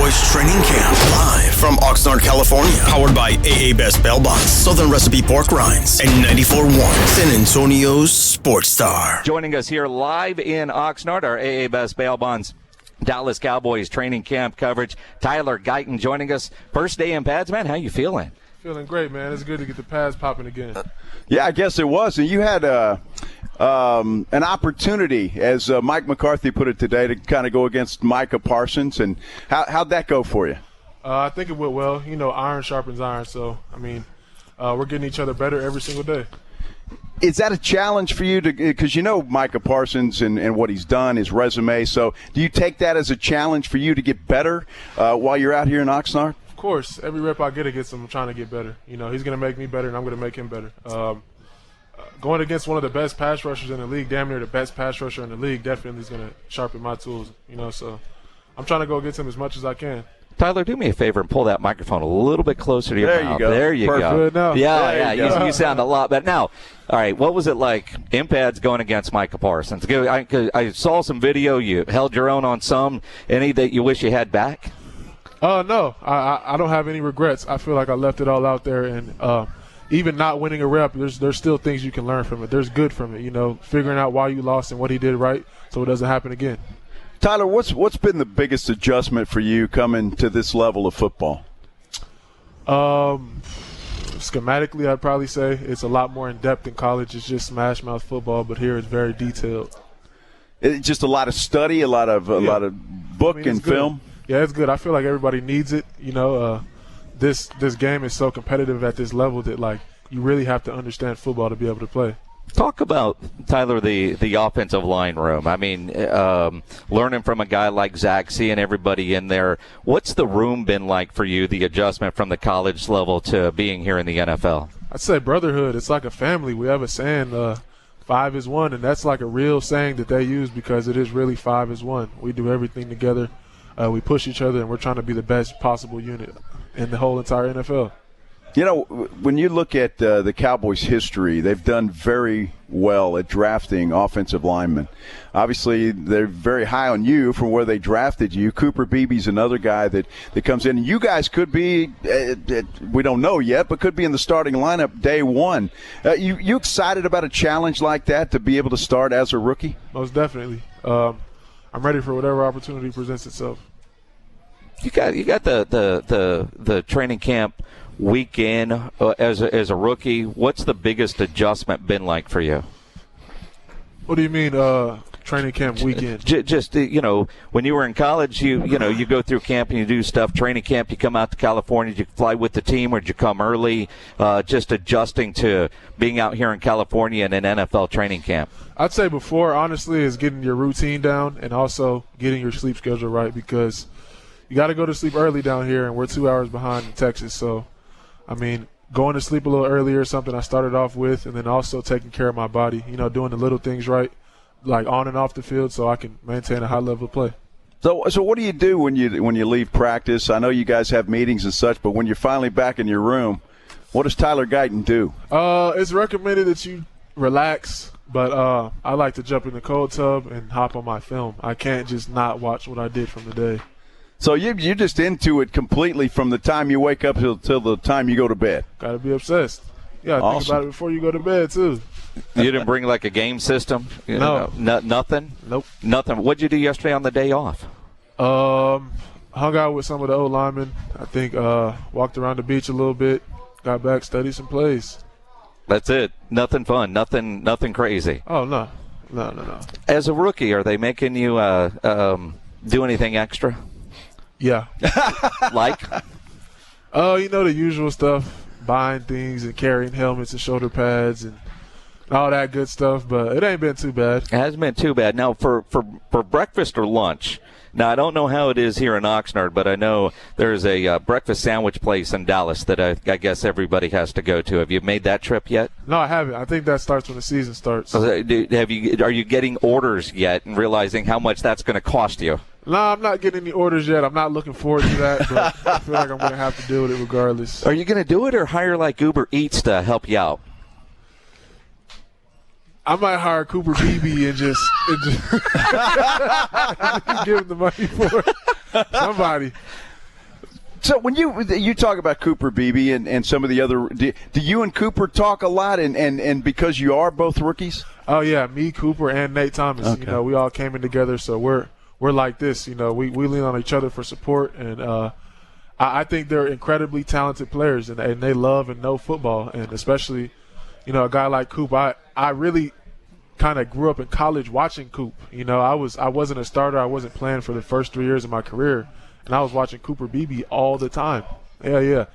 Cowboys training camp. Live from Oxnard, California. Powered by AA Best Bail Bonds, Southern Recipe Pork Rinds, and 94.1 San Antonio's Sports Star. Joining us here live in Oxnard, our AA Best Bail Bonds Dallas Cowboys training camp coverage. Tyler Guyton joining us. First day in pads, man. How you feeling? Feeling great, man. It's good to get the pads popping again. Yeah, I guess it was. And you had an opportunity, as Mike McCarthy put it today, to kind of go against Micah Parsons. And how'd that go for you? I think it went well. You know, iron sharpens iron. So, I mean, we're getting each other better every single day. Is that a challenge for you? Because you know Micah Parsons and what he's done, his resume. So do you take that as a challenge for you to get better while you're out here in Oxnard? Of course. Every rep I get against him, I'm trying to get better. You know, he's going to make me better, and I'm going to make him better. Going against one of the best pass rushers in the league, damn near the best pass rusher in the league, definitely is going to sharpen my tools. You know, so I'm trying to go against him as much as I can. Tyler, do me a favor and pull that microphone a little bit closer to your mouth. There you go. There you go. Good now. Yeah, There you sound a lot better. Now, all right, what was it like in pads going against Micah Parsons? I saw some video. You held your own on some. Any that you wish you had back? No. I don't have any regrets. I feel like I left it all out there, and even not winning a rep, there's still things you can learn from it. There's good from it, you know, figuring out why you lost and what he did right so it doesn't happen again. Tyler, what's been the biggest adjustment for you coming to this level of football? Schematically, I'd probably say it's a lot more in-depth in college. It's just smash mouth football, but here it's very detailed. It's just a lot of study, a lot of book and film. Yeah, it's good. I feel like everybody needs it. You know, this game is so competitive at this level that, like, you really have to understand football to be able to play. Talk about, Tyler, the offensive line room. I mean, learning from a guy like Zach, seeing everybody in there. What's the room been like for you, the adjustment from the college level to being here in the NFL? I'd say brotherhood. It's like a family. We have a saying, 5 is 1, and that's like a real saying that they use because it is really 5 is 1. We do everything together. We push each other, and we're trying to be the best possible unit in the whole entire NFL. You know, when you look at the Cowboys' history, they've done very well at drafting offensive linemen. Obviously, they're very high on you from where they drafted you. Cooper Beebe's another guy that comes in. You guys could be, we don't know yet, but could be in the starting lineup day one. You excited about a challenge like that to be able to start as a rookie? Most definitely. I'm ready for whatever opportunity presents itself. You got the training camp weekend as a rookie. What's the biggest adjustment been like for you? What do you mean training camp weekend? Just you know, when you were in college, you go through camp and you do stuff. Training camp, you come out to California, did you fly with the team or did you come early? Just adjusting to being out here in California in an NFL training camp. I'd say before, honestly, is getting your routine down and also getting your sleep schedule right because you got to go to sleep early down here and we're 2 hours behind in Texas. So, I mean, going to sleep a little earlier is something I started off with, and then also taking care of my body, you know, doing the little things right, like on and off the field so I can maintain a high level of play. So what do you do when you leave practice? I know you guys have meetings and such, but when you're finally back in your room, what does Tyler Guyton do? It's recommended that you relax, but I like to jump in the cold tub and hop on my film. I can't just not watch what I did from the day. So you're just into it completely from the time you wake up till the time you go to bed. Got to be obsessed. Yeah, awesome. Think about it before you go to bed, too. You didn't bring, like, a game system? No. Nothing? Nope. Nothing. What'd you do yesterday on the day off? Hung out with some of the old linemen. I think walked around the beach a little bit, got back, studied some plays. That's it. Nothing fun. Nothing crazy. Oh, no. As a rookie, are they making you do anything extra? Yeah. Like? You know, the usual stuff, buying things and carrying helmets and shoulder pads and all that good stuff, but it ain't been too bad. It hasn't been too bad. Now, for breakfast or lunch, now I don't know how it is here in Oxnard, but I know there's a breakfast sandwich place in Dallas that I guess everybody has to go to. Have you made that trip yet? No, I haven't. I think that starts when the season starts. Are you getting orders yet and realizing how much that's going to cost you? No, I'm not getting any orders yet. I'm not looking forward to that, but I feel like I'm going to have to deal with it regardless. Are you going to do it or hire like Uber Eats to help you out? I might hire Cooper Beebe and just give him the money for it. Somebody. So when you talk about Cooper Beebe and some of the other, do you and Cooper talk a lot? And because you are both rookies? Oh yeah, me, Cooper, and Nate Thomas. Okay. You know, we all came in together, so we're like this. You know, we lean on each other for support, and I think they're incredibly talented players, and they love and know football, and especially, you know, a guy like Coop. I really kind of grew up in college watching Coop. You know, I wasn't a starter. I wasn't playing for the first 3 years of my career, and I was watching Cooper Beebe all the time. Yeah.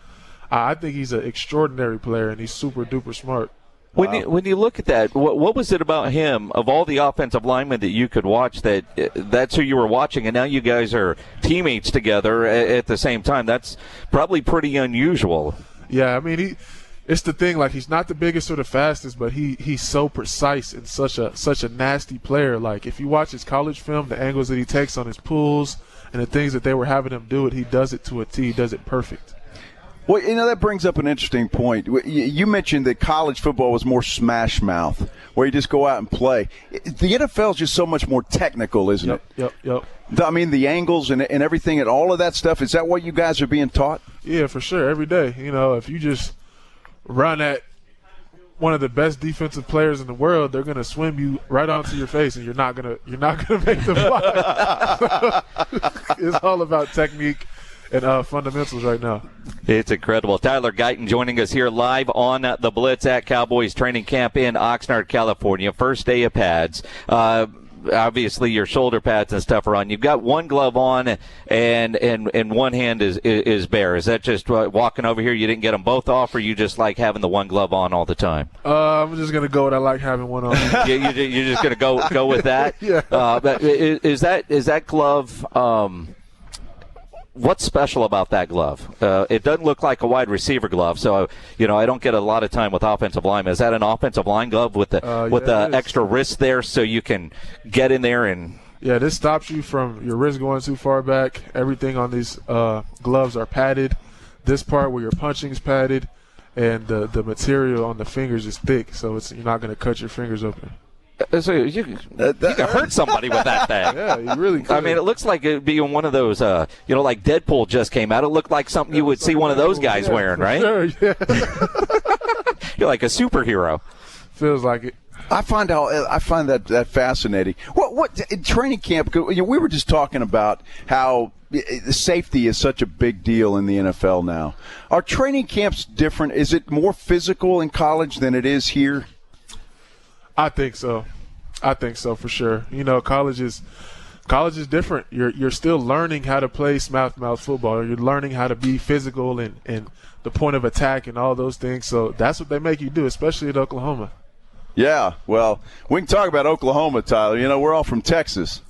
I think he's an extraordinary player, and he's super duper smart. When you look at that, what was it about him, of all the offensive linemen that you could watch, that's who you were watching, and now you guys are teammates together at the same time? That's probably pretty unusual. Yeah, I mean, it's the thing, like, he's not the biggest or the fastest, but he's so precise and such a nasty player. Like, if you watch his college film, the angles that he takes on his pulls and the things that they were having him do, he does it to a T. He does it perfect. Well, you know, that brings up an interesting point. You mentioned that college football was more smash mouth, where you just go out and play. The NFL is just so much more technical, isn't it? Yep. I mean, the angles and everything and all of that stuff, is that what you guys are being taught? Yeah, for sure. Every day. You know, if you just run at one of the best defensive players in the world, they're going to swim you right onto your face, and you're not going to make the fly. It's all about technique and fundamentals right now. It's incredible. Tyler Guyton joining us here live on the Blitz at Cowboys training camp in Oxnard, California. First day of pads. Obviously, your shoulder pads and stuff are on. You've got one glove on, and one hand is bare. Is that just walking over here? You didn't get them both off, or you just like having the one glove on all the time? I'm just gonna go with I like having one on. You're just gonna go with that. Yeah. But is that glove? What's special about that glove? It doesn't look like a wide receiver glove, so I don't get a lot of time with offensive linemen. Is that an offensive line glove with the extra wrist there, so you can get in there and? Yeah, this stops you from your wrist going too far back. Everything on these gloves are padded. This part where you're punching is padded, and the material on the fingers is thick, so you're not going to cut your fingers open. So you can hurt somebody with that thing. Yeah, you really could. I mean, it looks like it'd be one of those, like Deadpool just came out. It looked like something you would see one of those guys wearing, right? Sure, yeah. You're like a superhero. Feels like it. I find that fascinating. What in training camp? We were just talking about how safety is such a big deal in the NFL now. Are training camps different? Is it more physical in college than it is here? I think so for sure. You know, college is different. You're still learning how to play smash mouth football. You're learning how to be physical and the point of attack and all those things. So that's what they make you do, especially at Oklahoma. Yeah, well, we can talk about Oklahoma, Tyler. You know, we're all from Texas.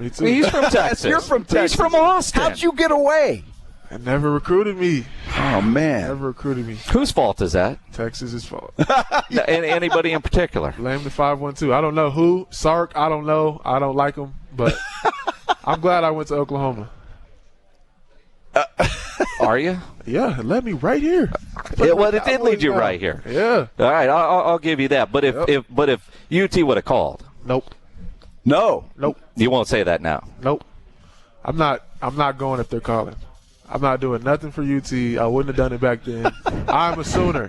Me too. He's from Texas. You're from Texas. He's from Austin. How'd you get away? They never recruited me. Oh, man. Never recruited me. Whose fault is that? Texas's fault. Anybody in particular? Blame the 512. I don't know who. Sark, I don't know. I don't like him. But I'm glad I went to Oklahoma. Are you? Yeah, it led me right here. It did lead you right here. Yeah. All right, I'll give you that. But if UT would have called, Nope. No. you won't say that now. Nope. I'm not going if they're calling. I'm not doing nothing for UT. I wouldn't have done it back then. I'm a Sooner.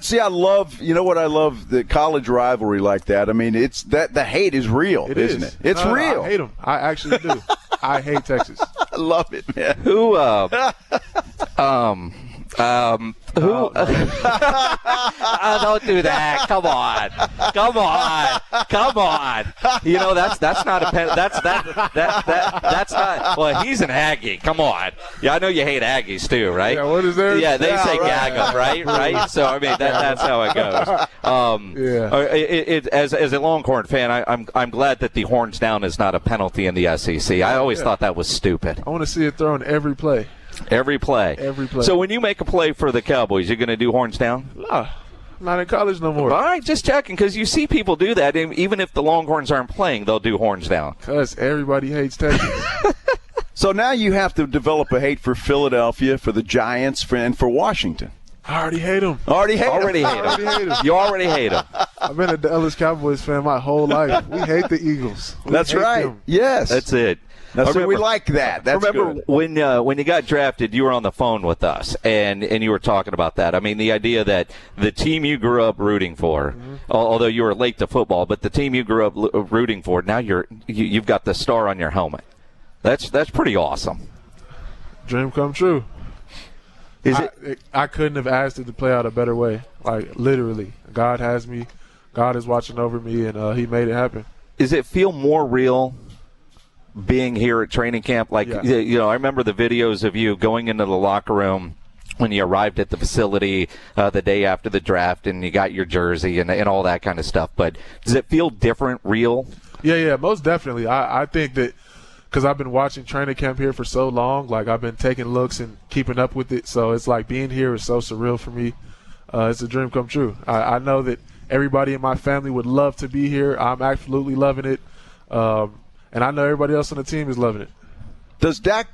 See, I love, you know what I love? The college rivalry like that. I mean, it's that the hate is real, isn't it? It's real. I hate them. I actually do. I hate Texas. I love it, man. Who? Don't do that. Come on. You know that's not a pen. That's not. Well, he's an Aggie. Come on. Yeah, I know you hate Aggies too, right? Yeah. What is there? Yeah, they say right. gag 'em, right? So I mean that's how it goes. As a Longhorn fan, I'm glad that the horns down is not a penalty in the SEC. I always thought that was stupid. I want to see it thrown every play. Every play. So when you make a play for the Cowboys, you're going to do horns down? Nah, not in college no more. All right, just checking, because you see people do that. And even if the Longhorns aren't playing, they'll do horns down. Because everybody hates Texas. So now you have to develop a hate for Philadelphia, for the Giants, and for Washington. I already hate him. Already hate him. You already hate him. I've been a Dallas Cowboys fan my whole life. We hate the Eagles. That's right. Them. Yes. That's it. So we like that. That's remember good. when you got drafted, you were on the phone with us, and you were talking about that. I mean, the idea that the team you grew up rooting for, although you were late to football, but the team you grew up rooting for, now you've got the star on your helmet. That's pretty awesome. Dream come true. I couldn't have asked it to play out a better way. Like, literally. God has me. God is watching over me, and he made it happen. Does it feel more real being here at training camp? Like, you know, I remember the videos of you going into the locker room when you arrived at the facility the day after the draft and you got your jersey and all that kind of stuff. But does it feel different, real? Yeah, most definitely. I think that because I've been watching training camp here for so long, like I've been taking looks and keeping up with it. So it's like being here is so surreal for me. It's a dream come true. I know that everybody in my family would love to be here. I'm absolutely loving it. And I know everybody else on the team is loving it. Does Dak,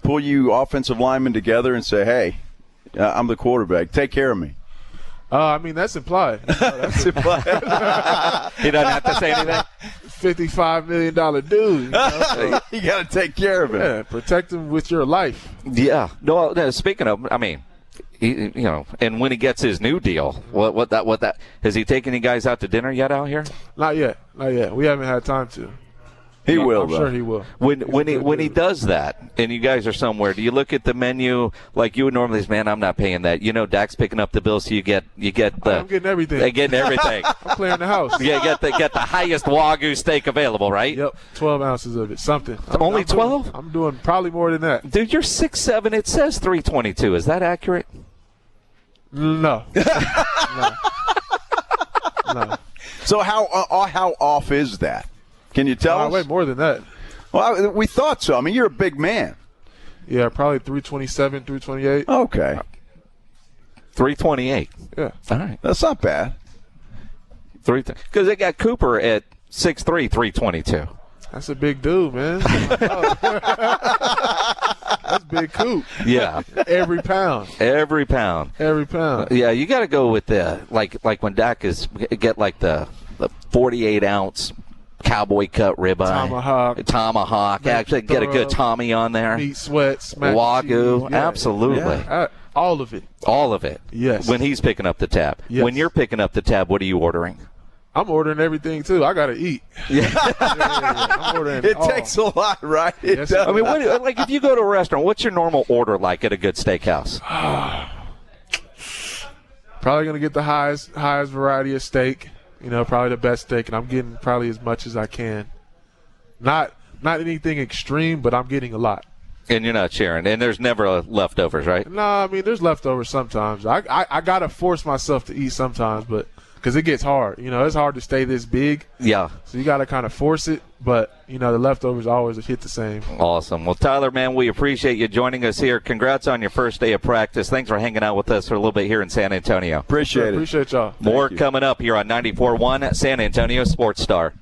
pull you offensive linemen together and say, hey, I'm the quarterback, take care of me? That's implied. That's implied. He doesn't have to say anything? $55 million dude. You know? You got to take care of him. Yeah, protect him with your life. Yeah. No, speaking of, and when he gets his new deal, what that has he taken you guys out to dinner yet out here? Not yet. We haven't had time to. He will. I'm sure he will. When he does that, and you guys are somewhere, do you look at the menu like you would normally say, man, I'm not paying that? You know, Dak's picking up the bill, so you get the. I'm getting everything. Getting everything. I'm clearing the house. Yeah, get the highest Wagyu steak available, right? Yep, 12 ounces of it. Something. Only 12? I'm doing probably more than that. Dude, you're 6'7". It says 322. Is that accurate? No. No. So how off is that? Can you tell us? Way more than that. Well, we thought so. I mean, you're a big man. Yeah, probably 327, 328. Okay. 328. Yeah. All right. That's not bad. Because they got Cooper at 6'3", 322. That's a big dude, man. That's big Coop. Yeah. Every pound. Yeah, you got to go with the like when Dak get like the 48-ounce cowboy cut ribeye. Tomahawk. Actually get a good Tommy on there. Meat sweats. Wagyu. Yeah. Absolutely. Yeah. All of it. Yes. When he's picking up the tab. Yes. When you're picking up the tab, what are you ordering? I'm ordering everything, too. I got to eat. Yeah. I'm ordering it takes a lot, right? Yes, I mean, if you go to a restaurant, what's your normal order like at a good steakhouse? Probably going to get the highest variety of steak. You know, probably the best steak, and I'm getting probably as much as I can. Not anything extreme, but I'm getting a lot. And you're not sharing, and there's never leftovers, right? No, I mean, there's leftovers sometimes. I got to force myself to eat sometimes, but because it gets hard. You know, it's hard to stay this big. Yeah. So you got to kind of force it, but, you know, the leftovers always hit the same. Awesome. Well, Tyler, man, we appreciate you joining us here. Congrats on your first day of practice. Thanks for hanging out with us for a little bit here in San Antonio. Appreciate it. Appreciate y'all. More coming up here on 94.1 San Antonio Sports Star.